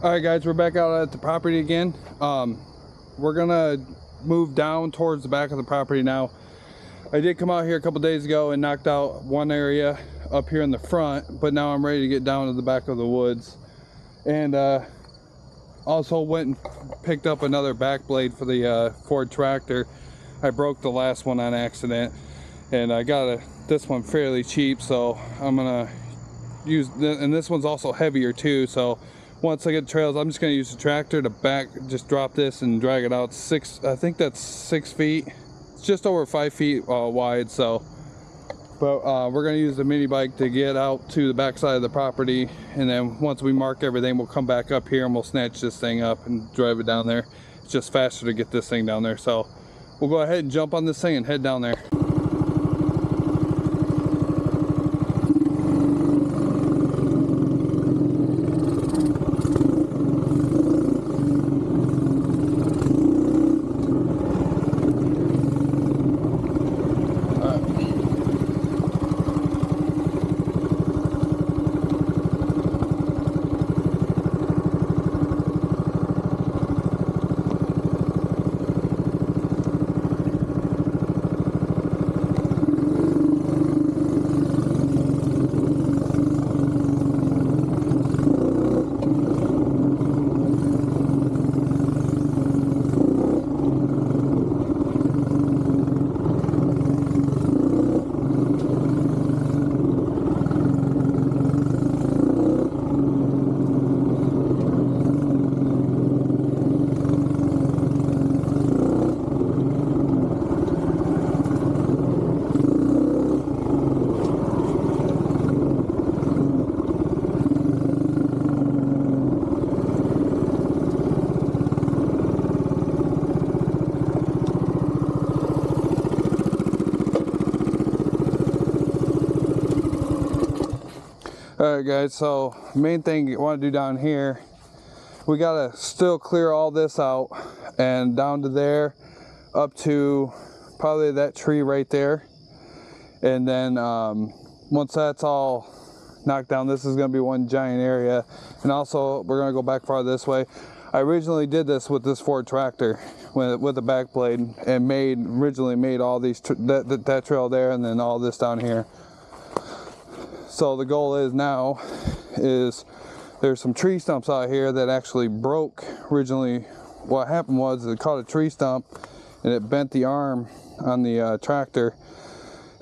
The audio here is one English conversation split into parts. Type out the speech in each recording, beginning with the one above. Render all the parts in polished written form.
All right, guys, we're back out at the property again. We're gonna move down towards the back of the property now. I did come out here a couple days ago and knocked out one area up here in the front, but now I'm ready to get down to the back of the woods. And also went and picked up another back blade for the Ford tractor. I broke the last one on accident, and I got this one fairly cheap, so I'm gonna use, and this one's also heavier too, so once I get trails, I'm just going to use the tractor to just drop this and drag it out I think that's 6 feet. It's just over 5 feet wide, so. But we're going to use the mini bike to get out to the back side of the property, and then once we mark everything, we'll come back up here and we'll snatch this thing up and drive it down there. It's just faster to get this thing down there, so we'll go ahead and jump on this thing and head down there. Alright guys, so main thing you want to do down here, we gotta still clear all this out, and down to there up to probably that tree right there, and then once that's all knocked down, this is going to be one giant area. And also we're going to go back far this way. I originally did this with this Ford tractor with a back blade, and originally made all these that trail there, and then all this down here. So the goal is now there's some tree stumps out here that actually broke originally. What happened was it caught a tree stump and it bent the arm on the tractor.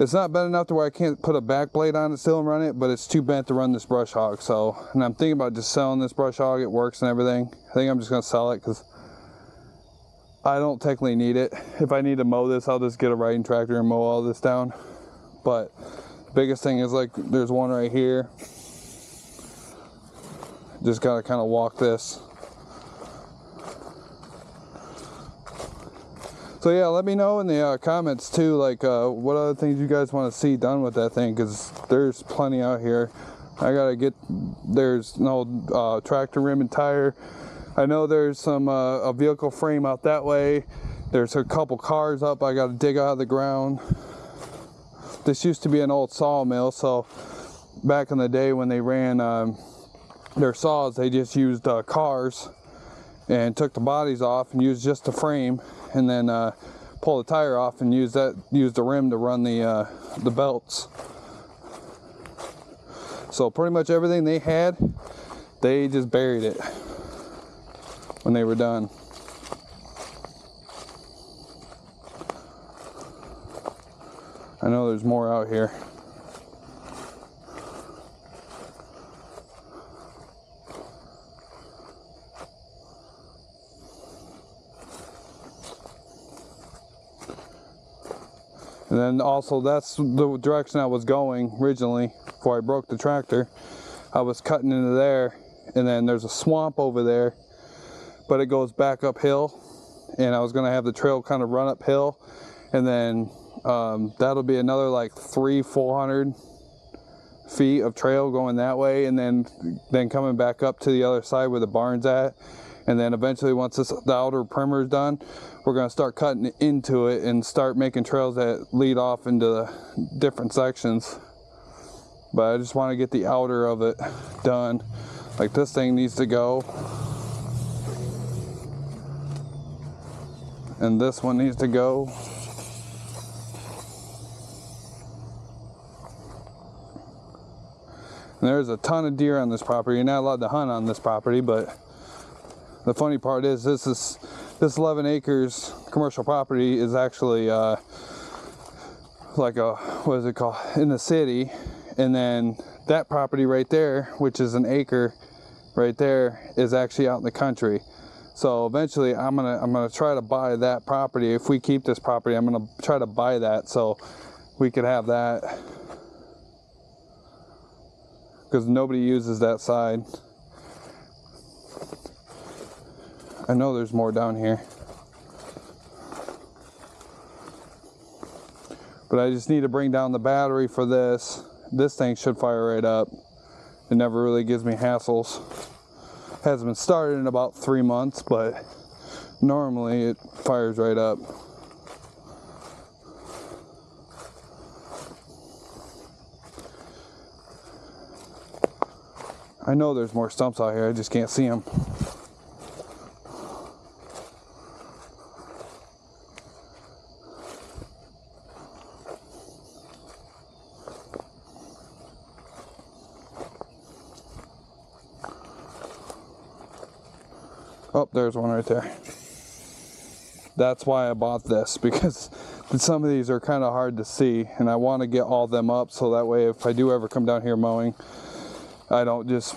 It's not bent enough to where I can't put a back blade on it still and run it, but it's too bent to run this brush hog. So, and I'm thinking about just selling this brush hog. It works and everything. I think I'm just gonna sell it because I don't technically need it. If I need to mow this, I'll just get a riding tractor and mow all this down. But biggest thing is, like, there's one right here. Just gotta kind of walk this. So yeah, let me know in the comments too, like what other things you guys want to see done with that thing, because there's plenty out here. There's no tractor rim and tire. I know there's some a vehicle frame out that way. There's a couple cars up I gotta dig out of the ground. This used to be an old sawmill, so back in the day when they ran their saws, they just used cars and took the bodies off and used just the frame, and then pull the tire off and use the rim to run the belts. So pretty much everything they had, they just buried it when they were done. I know there's more out here. And then also that's the direction I was going originally before I broke the tractor. I was cutting into there, and then there's a swamp over there, but it goes back uphill, and I was gonna have the trail kind of run uphill, and then that'll be another like 300-400 feet of trail going that way, and then coming back up to the other side where the barn's at. And then eventually, once the outer perimeter is done, we're going to start cutting into it and start making trails that lead off into different sections. But I just want to get the outer of it done. Like, this thing needs to go. And this one needs to go. And there's a ton of deer on this property. You're not allowed to hunt on this property, but the funny part is this 11 acres commercial property is actually like a, what is it called, in the city. And then that property right there, which is an acre right there, is actually out in the country. So eventually I'm gonna try to buy that property. If we keep this property, I'm gonna try to buy that so we could have that, because nobody uses that side. I know there's more down here, but I just need to bring down the battery for this. This thing should fire right up. It never really gives me hassles. Hasn't been started in about 3 months, but normally it fires right up. I know there's more stumps out here, I just can't see them. Oh, there's one right there. That's why I bought this, because some of these are kind of hard to see, and I want to get all of them up so that way if I do ever come down here mowing, I don't just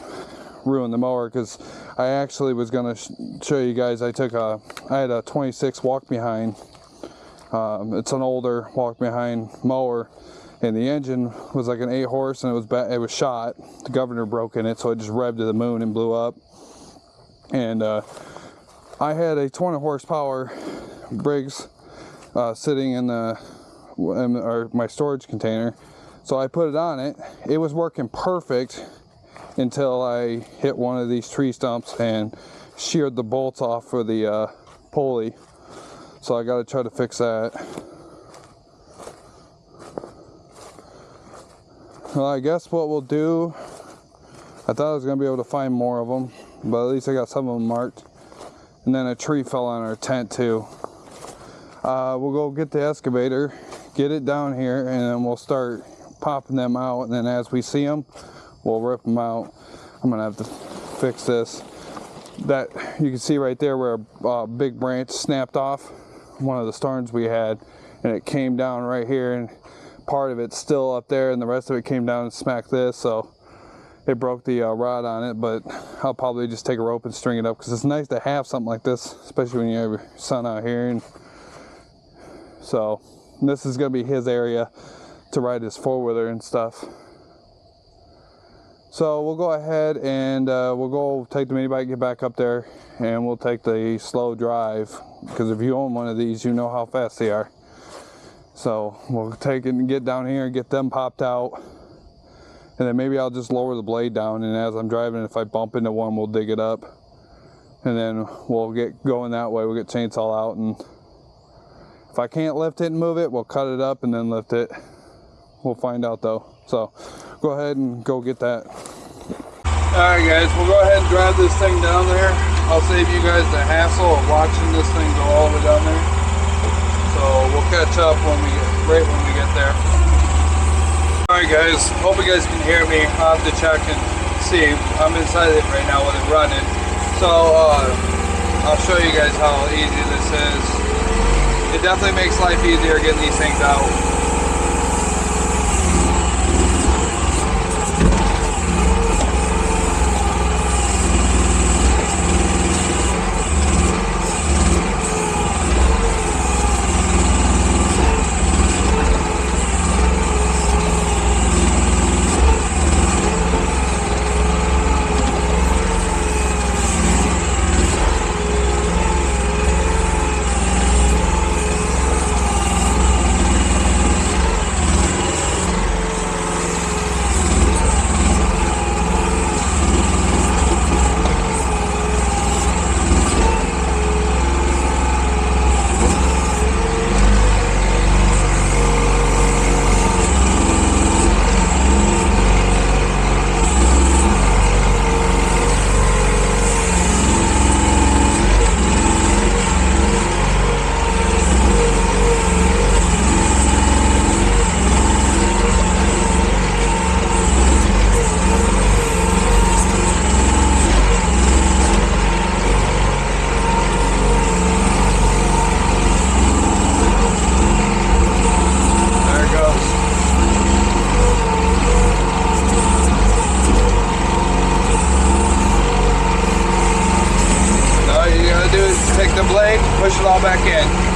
ruin the mower. Because I actually was going to show you guys, I had a 26 walk behind. It's an older walk behind mower, and the engine was like an 8 horse, and it was shot. The governor broke in it, so it just revved to the moon and blew up. And I had a 20 horsepower Briggs sitting in my storage container, so I put it on it. It was working perfect until I hit one of these tree stumps and sheared the bolts off for the pulley. So I got to try to fix that. Well, I guess what we'll do, I thought I was going to be able to find more of them, but at least I got some of them marked. And then a tree fell on our tent too. We'll go get the excavator, get it down here, and then we'll start popping them out. And then as we see them, we'll rip them out. I'm gonna have to fix this. That you can see right there where a big branch snapped off one of the storms we had, and it came down right here, and part of it's still up there, and the rest of it came down and smacked this. So it broke the rod on it, but I'll probably just take a rope and string it up, because it's nice to have something like this, especially when you have your son out here. And so this is going to be his area to ride his four-wheeler and stuff. So we'll go ahead and we'll go take the mini bike, get back up there, and we'll take the slow drive, because if you own one of these, you know how fast they are. So we'll take it and get down here and get them popped out. And then maybe I'll just lower the blade down, and as I'm driving, if I bump into one, we'll dig it up. And then we'll get going that way. We'll get chainsaw out, and if I can't lift it and move it, we'll cut it up and then lift it. We'll find out though. So go ahead and go get that. Alright guys, we'll go ahead and drive this thing down there. I'll save you guys the hassle of watching this thing go all the way down there. So we'll catch up right when we get there. Alright guys, hope you guys can hear me. I'll have to check and see. I'm inside it right now with it running. So I'll show you guys how easy this is. It definitely makes life easier getting these things out. Take the blade, push it all back in.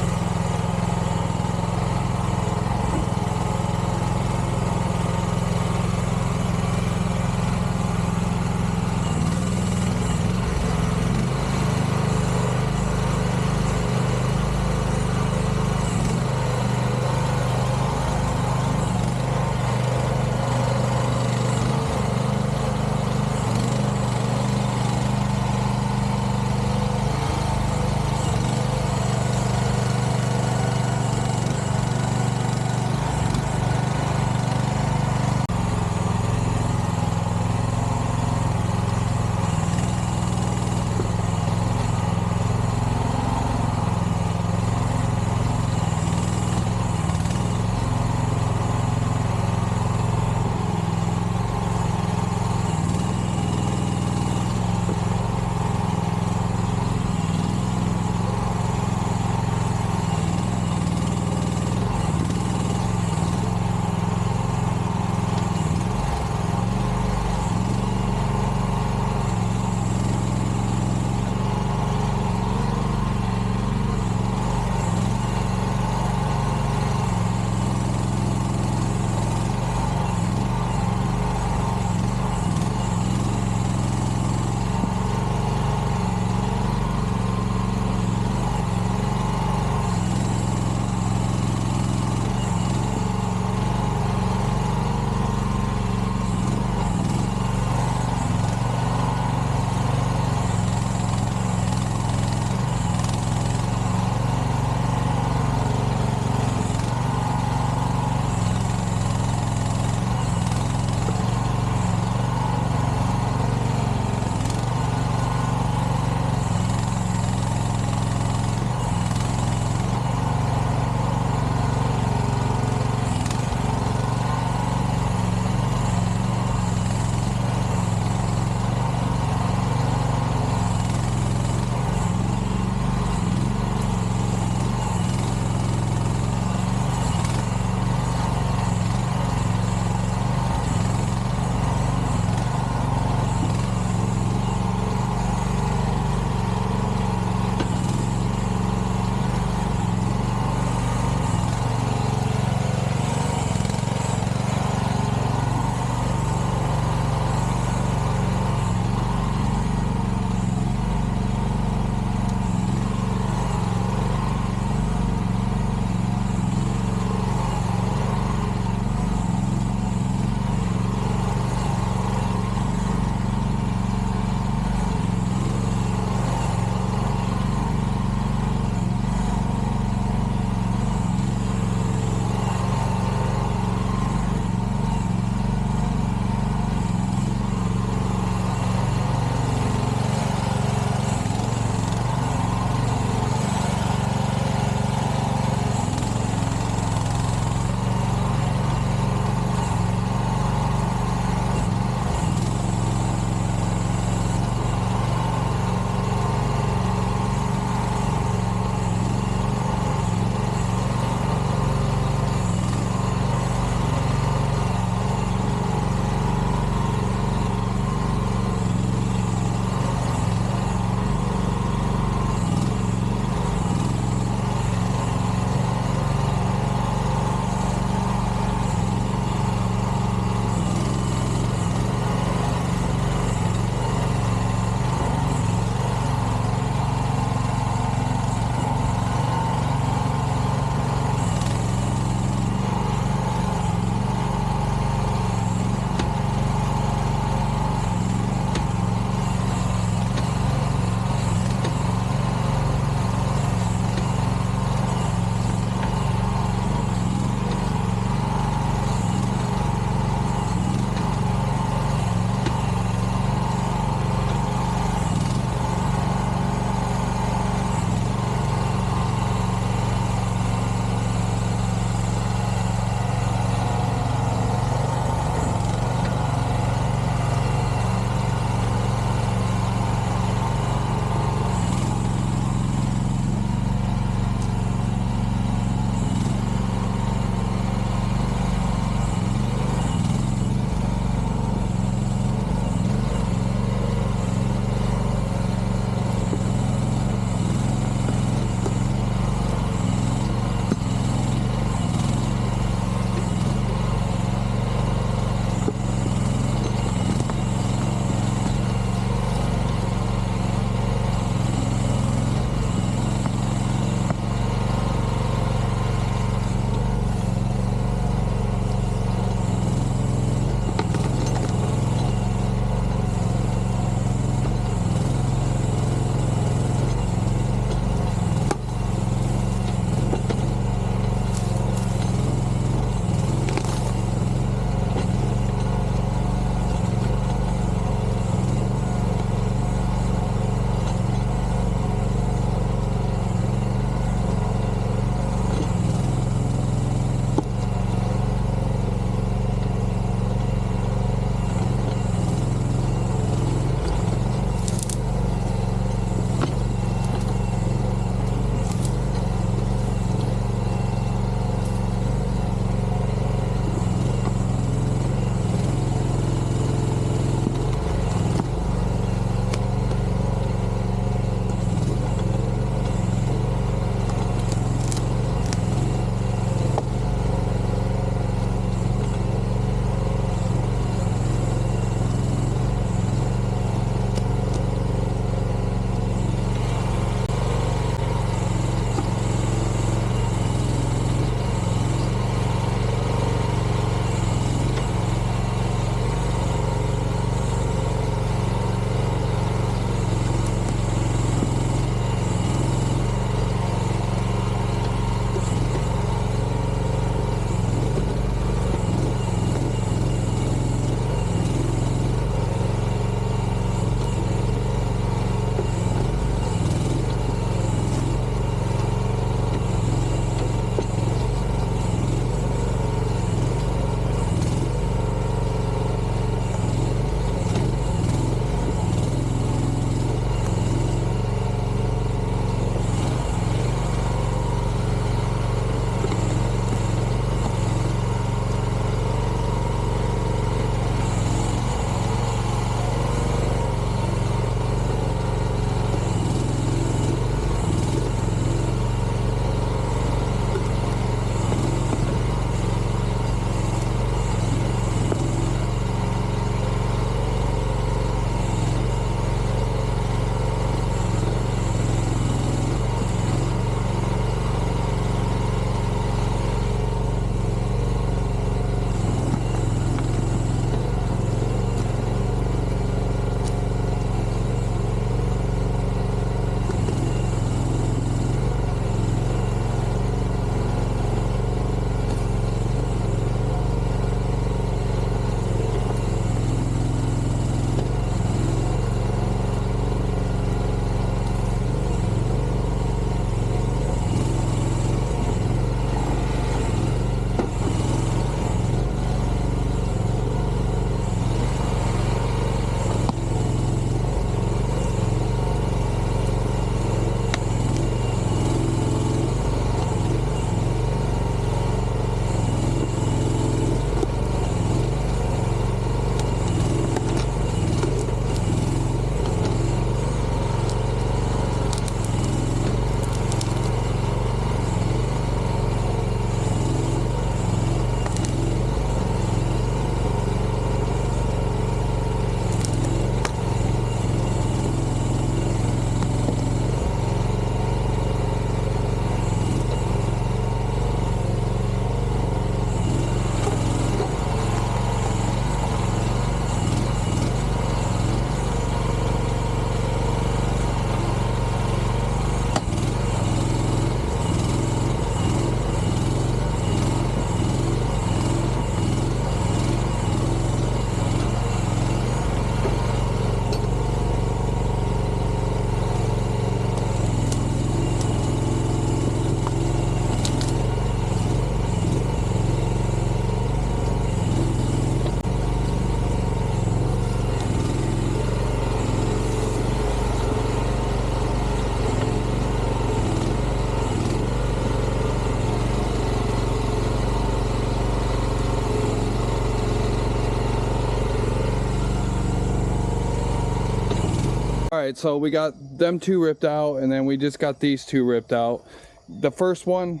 right, so we got them 2 ripped out, and then we just got these 2 ripped out. The first one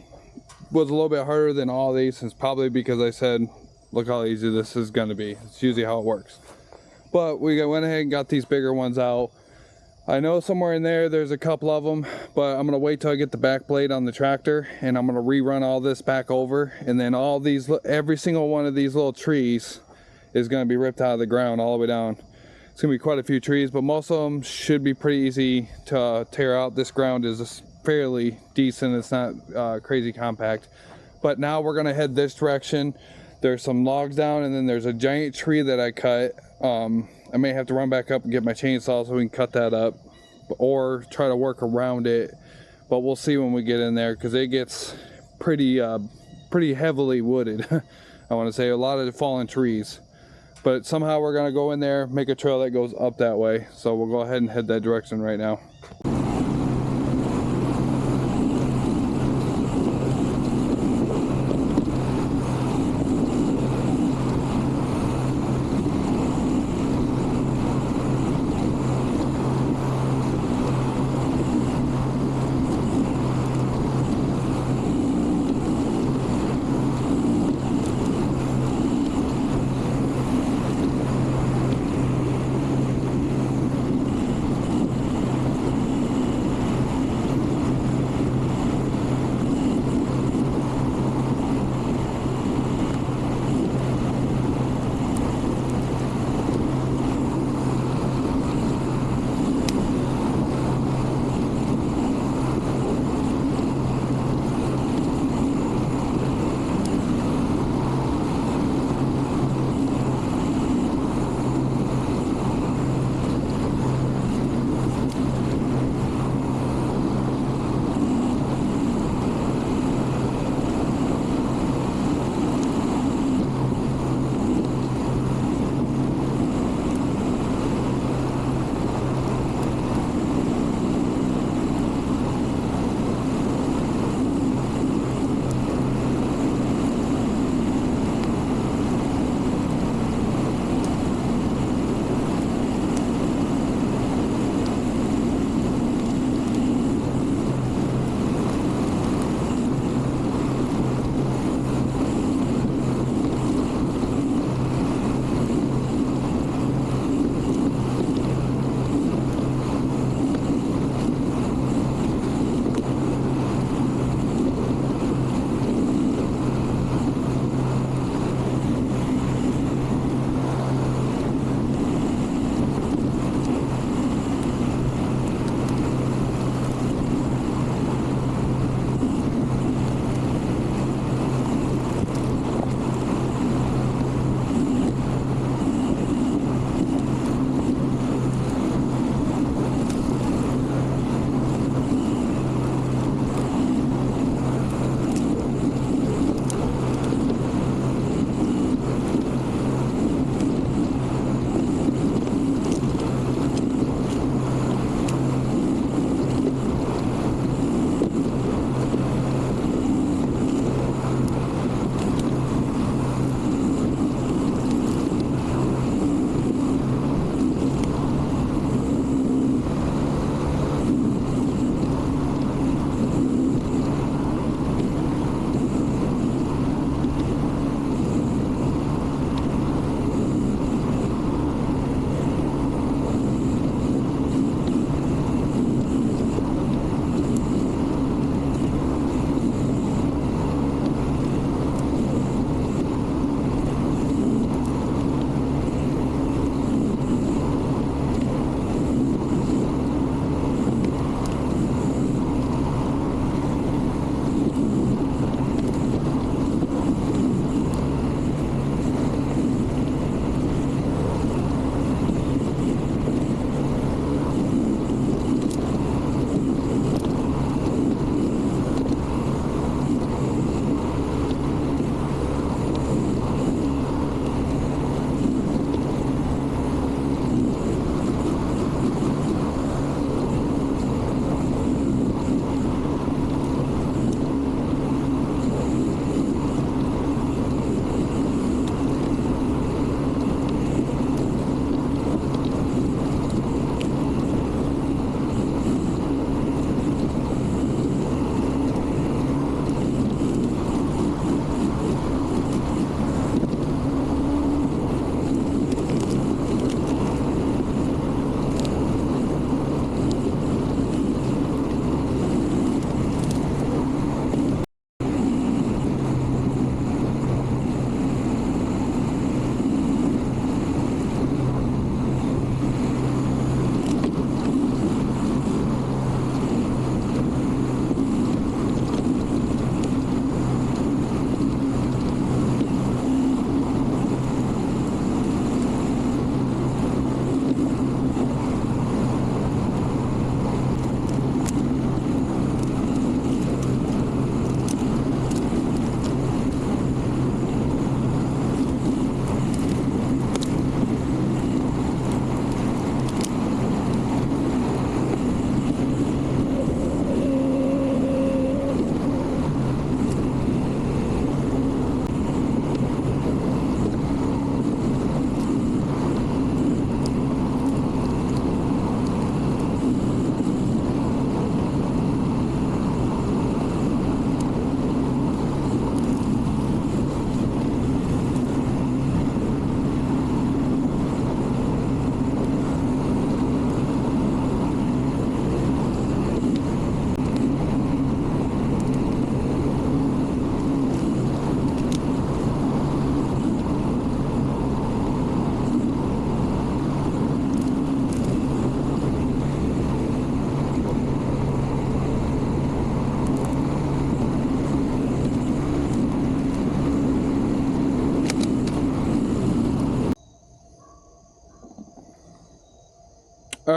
was a little bit harder than all these, and it's probably because I said, look how easy this is going to be. It's usually how it works. But we went ahead and got these bigger ones out. I know somewhere in there's a couple of them, but I'm going to wait till I get the back blade on the tractor, and I'm going to rerun all this back over, and then all these, every single one of these little trees is going to be ripped out of the ground all the way down. It's going to be quite a few trees, but most of them should be pretty easy to tear out. This ground is fairly decent. It's not crazy compact. But now we're going to head this direction. There's some logs down, and then there's a giant tree that I cut. I may have to run back up and get my chainsaw so we can cut that up, or try to work around it. But we'll see when we get in there, because it gets pretty heavily wooded. I want to say a lot of fallen trees. But somehow we're going to go in there, make a trail that goes up that way. So we'll go ahead and head that direction right now.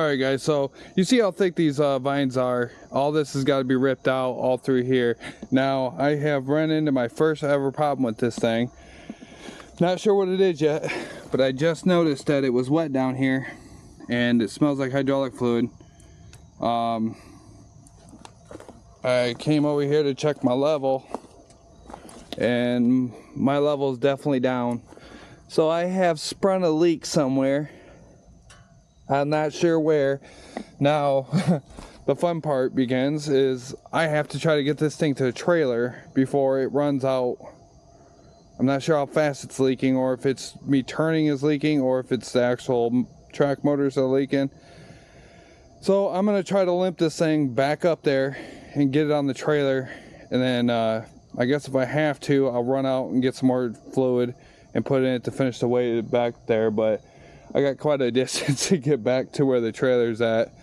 Alright guys, so you see how thick these vines are. All this has got to be ripped out all through here. Now I have run into my first ever problem with this thing. Not sure what it is yet, but I just noticed that it was wet down here and it smells like hydraulic fluid. I came over here to check my level and my level is definitely down. So I have sprung a leak somewhere. I'm not sure where. Now, the fun part begins is I have to try to get this thing to the trailer before it runs out. I'm not sure how fast it's leaking, or if it's me turning is leaking, or if it's the actual track motors are leaking. So I'm going to try to limp this thing back up there and get it on the trailer. And then I guess if I have to, I'll run out and get some more fluid and put it in it to finish the weight back there. But I got quite a distance to get back to where the trailer's at,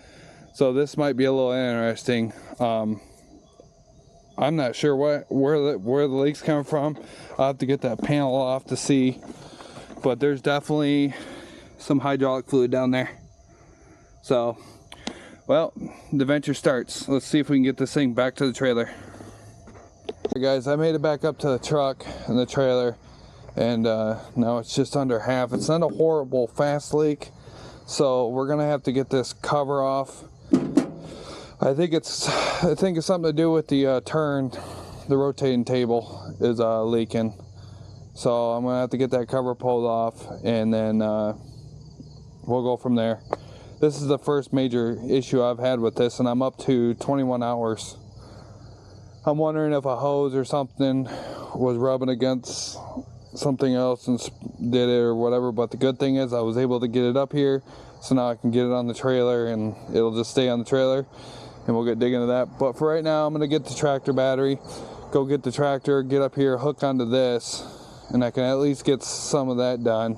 so this might be a little interesting. I'm not sure where the leak's coming from. I'll have to get that panel off to see, but there's definitely some hydraulic fluid down there. So, well, the venture starts. Let's see if we can get this thing back to the trailer. Okay guys, I made it back up to the truck and the trailer. And now it's just under half. It's not a horrible fast leak, so we're gonna have to get this cover off. I think it's something to do with the the rotating table is leaking. So I'm gonna have to get that cover pulled off, and then we'll go from there. This is the first major issue I've had with this, and I'm up to 21 hours. I'm wondering if a hose or something was rubbing against something else and did it or whatever, but the good thing is I was able to get it up here, so now I can get it on the trailer and it'll just stay on the trailer, and we'll get digging into that. But for right now, I'm gonna get the tractor battery, go get the tractor, get up here, hook onto this, and I can at least get some of that done.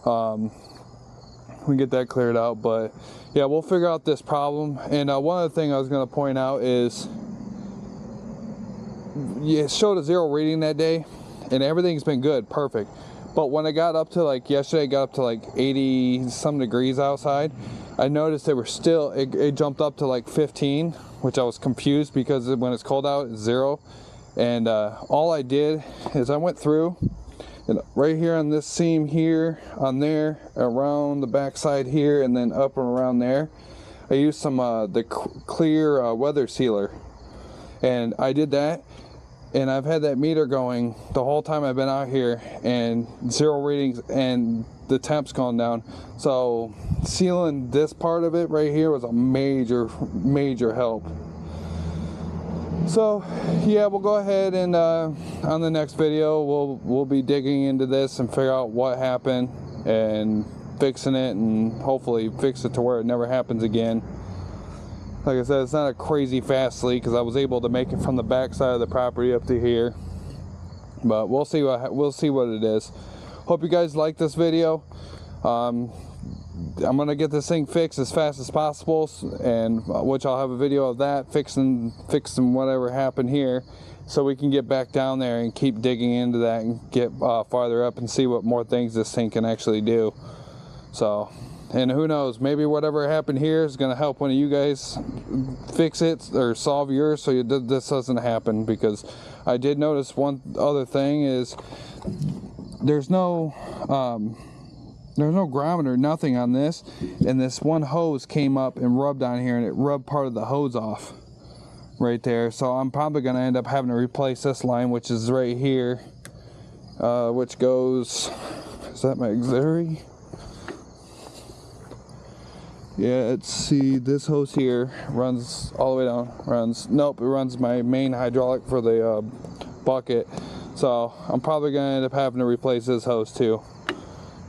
We can get that cleared out. But yeah, we'll figure out this problem. And one other thing I was gonna point out is it showed a 0 reading that day, and everything's been good, perfect. But when I got up to, like, yesterday, I got up to like 80 some degrees outside, I noticed they were still, it jumped up to like 15, which I was confused because when it's cold out, it's 0. And all I did is I went through, and right here on this seam here, on there, around the backside here, and then up and around there, I used some the clear weather sealer, and I did that. And I've had that meter going the whole time I've been out here, and 0 readings, and the temp's gone down. So sealing this part of it right here was a major help. So yeah, we'll go ahead and on the next video we'll be digging into this and figure out what happened and fixing it, and hopefully fix it to where it never happens again. Like I said, it's not a crazy fast leak because I was able to make it from the back side of the property up to here. But we'll see what it is. Hope you guys like this video. I'm gonna get this thing fixed as fast as possible, and which I'll have a video of that fixing whatever happened here, so we can get back down there and keep digging into that and get farther up and see what more things this thing can actually do. So. And who knows, maybe whatever happened here is going to help one of you guys fix it or solve yours so this doesn't happen. Because I did notice one other thing is there's no grommet or nothing on this. And this one hose came up and rubbed on here, and it rubbed part of the hose off right there. So I'm probably going to end up having to replace this line, which is right here, which goes, is that my auxiliary? Yeah, let's see, this hose here runs all the way down, it runs my main hydraulic for the bucket. So I'm probably going to end up having to replace this hose too,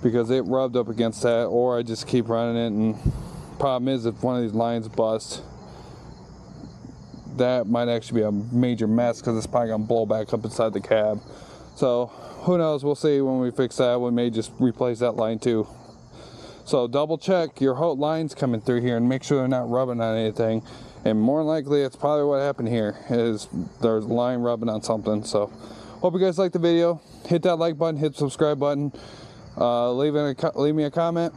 because it rubbed up against that, or I just keep running it. And problem is, if one of these lines bust, that might actually be a major mess, because it's probably going to blow back up inside the cab. So who knows, we'll see when we fix that. We may just replace that line too. So double check your whole lines coming through here and make sure they're not rubbing on anything. And more than likely, it's probably what happened here, is there's a line rubbing on something. So hope you guys liked the video. Hit that like button, hit the subscribe button, leave me a comment.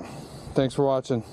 Thanks for watching.